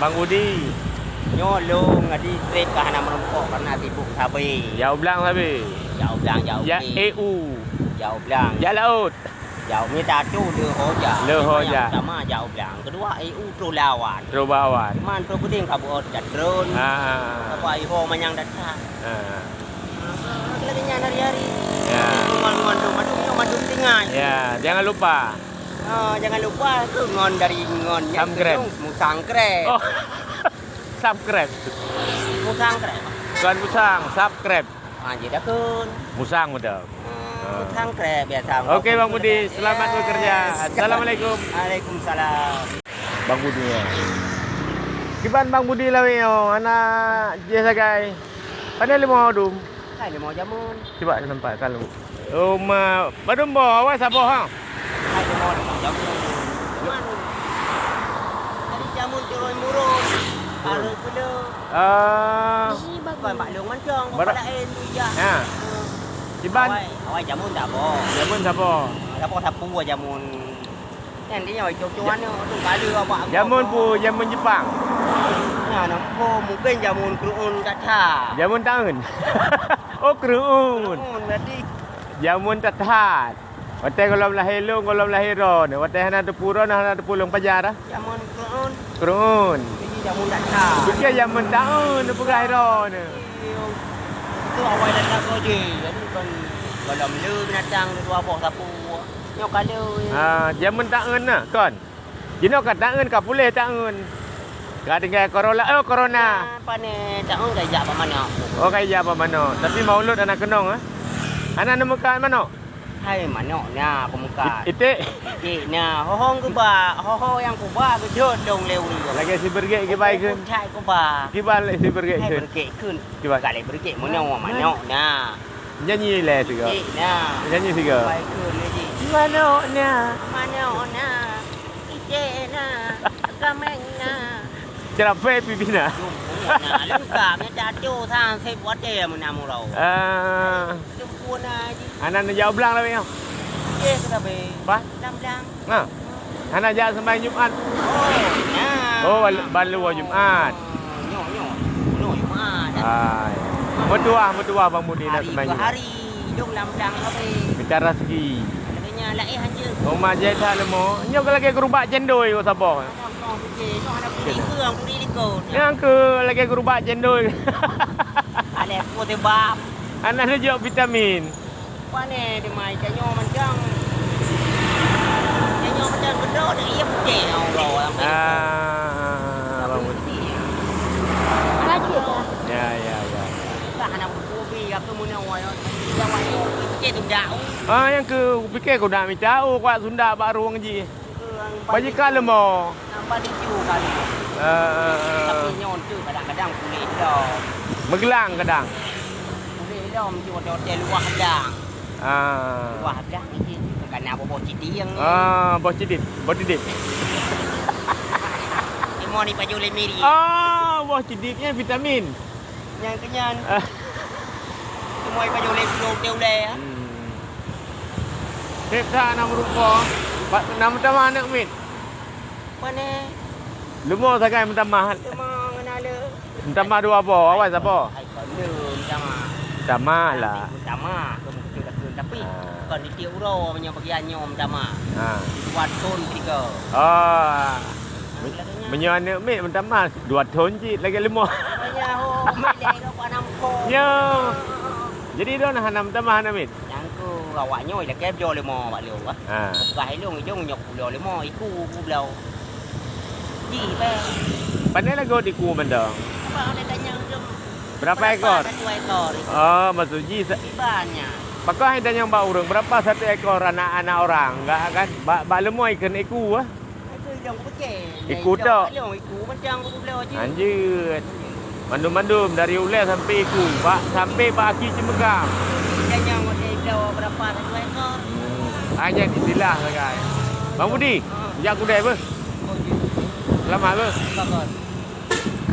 Bang Budi. Nyolong di trip ke hana merempok karena sibuk sabi. Jauh belang tapi. Jauh belang jauh. Ya EU. Jauh belang. Ya laut. Jauh ni tatu le hoja. Le hoja. Pertama jauh belang. Kedua EU pro lawan. Pro bawan. Man pro kuting kabu ot drone. Apa iho manyang datang. Lagi nyana hari-hari. Ya. Mandum tingai. Ya, jangan lupa. Jangan lupa tu ngon dari ngon Subscribe. Musangkrep. Oh. Subscribe. Musangkrep. Bukan musang, subscribe. Jadi dah kun. Musang udah. Musangkrep biasa. Oke Bang Budi, selamat bekerja. Assalamualaikum. Waalaikumsalam. Bang Budi ya. Kiban Bang Budi lawi yo, anak jasa guys. Pandai lima odum. Hai lima jamun. Coba nampak kalau. Badum bo, awas apa ha? Hai lima jamun. Jamun. Tadi jamun turun murung. Kalau pula. Bukan maklum mancang. Pada en tu ya. Ha. Kiban. Awai jamun tak apa. Jamun siapa? Siapa sapu jamun. Yang dia awai cucuan tu kali apa. Jamun pu, jamun Jepang. Nah, nampo mungkin jamun kruun kata. Jamun tahun. Oh kruun. Tadi Jamun tatat. Watai kalau lahir lu, kalau lahir ron. Watai hana depuron, hana depulung pajar ah. jamun kruun. Kruun. Ini jamun kata. Bukan jamun tahun, bukan ron. Itu awal datang kau je. Jadi kan kalau melu binatang tu apa sapu. Nyok kala. Jamun tahun nah, kon. Jino kat tahun ka boleh tahun. Ka dengan corona. Apa ni tahun gaya apa mana? Oh kaya apa mana? Tapi maulud anak kenong ah. Anak nama kan mana? Hai mana nya pemuka. Itik. Nah, hohong ku ba, hoho yang ku ba ku jod dong leu ni. Lagi si bergek ke baik kun. Chai ku ba. Kibal si bergek Hai kun. bergek kun. Kiba. Gak le bergek mana mana nah. Nyanyi le juga. Nah. Nyanyi juga. Baik kun ni. Mana nya? Mana nah. Ije nah. Kameng nah. Cerap pipina. Nah, lu ka me ta jo thang se wat de mu na mu ro. Lu ku na ji. Anak nak jauh belang lah bang. Ye ka be. Ba? Lam lang. Nah. Anak jak sembahyang Jumaat. Oh, Oh, balu Jumaat. Nyo Jumaat. Ai. Mertua Bang Budi nak sembahyang Jumaat. Hari dong lam lang ka be. Bicara rezeki. Nya la eh hanje. Rumah jahit lemo. Nyok lagi gerubak cendoi ko sapa. Yang ke lagi gerubak cendoi. Ale ko te bab. Anak nak jauh vitamin. Pane de mai cha nyo mancang. Cha nyo mancang bedo de iya putih ro. Bang Budi. Lagi Ya. tak anak kopi apa mun awak yang wayo ke tu dau. Yang ke fikir kau nak minta kuat Sunda baru ngaji. Bajikan lemo. Nampak di ciu kali. Tapi nyon tu kadang-kadang kulit dah. Megelang kadang. Kulit dah mesti hotel luar kadang. Luar kadang ni kan apa bos citi yang ni. Bos cidit. Ni mau ni baju lemiri. Bos ciditnya vitamin. Yang kenyan. Semua baju lemiri le. Sepsa nak merupa. Nama tamah anak mit. Mana? Lumo sakai mentamah. Semua ngenala. Mentamah dua apa? Awas apa? Hai kalau sama. Tamah lah. Sama. Tapi kon di tiup ro punya bagian nyom sama. Buat ton tiga. Menyo anak mit mentamah dua ton je lagi lima. Banyak ho, mai dai ro pa nam ko. Yo. Jadi dia nak hanam tamah anak mit. Yang ku awak nyoi la kep jo le mo bak liu ah. Gai lu ngijong nyok lo le mo iku ku blau. Ji pe. Pandai lagu di ku mendong. Apa ada tanya jom. Berapa ekor? 2 ekor. Maksud ji Banyak. pakai dan yang bau urang berapa satu ekor anak-anak orang enggak kan? Bak lemoi ikan iku ah. Iku dak. Iku macam ku blau je. Anjir. Mandum-mandum dari ulai sampai iku, Pak sampai Pak Aki Cemegam. Yang ada berapa 1 ekor. Hanya istilah guys. Bang Budi, jak kudai apa? Selamat apa? Selamat.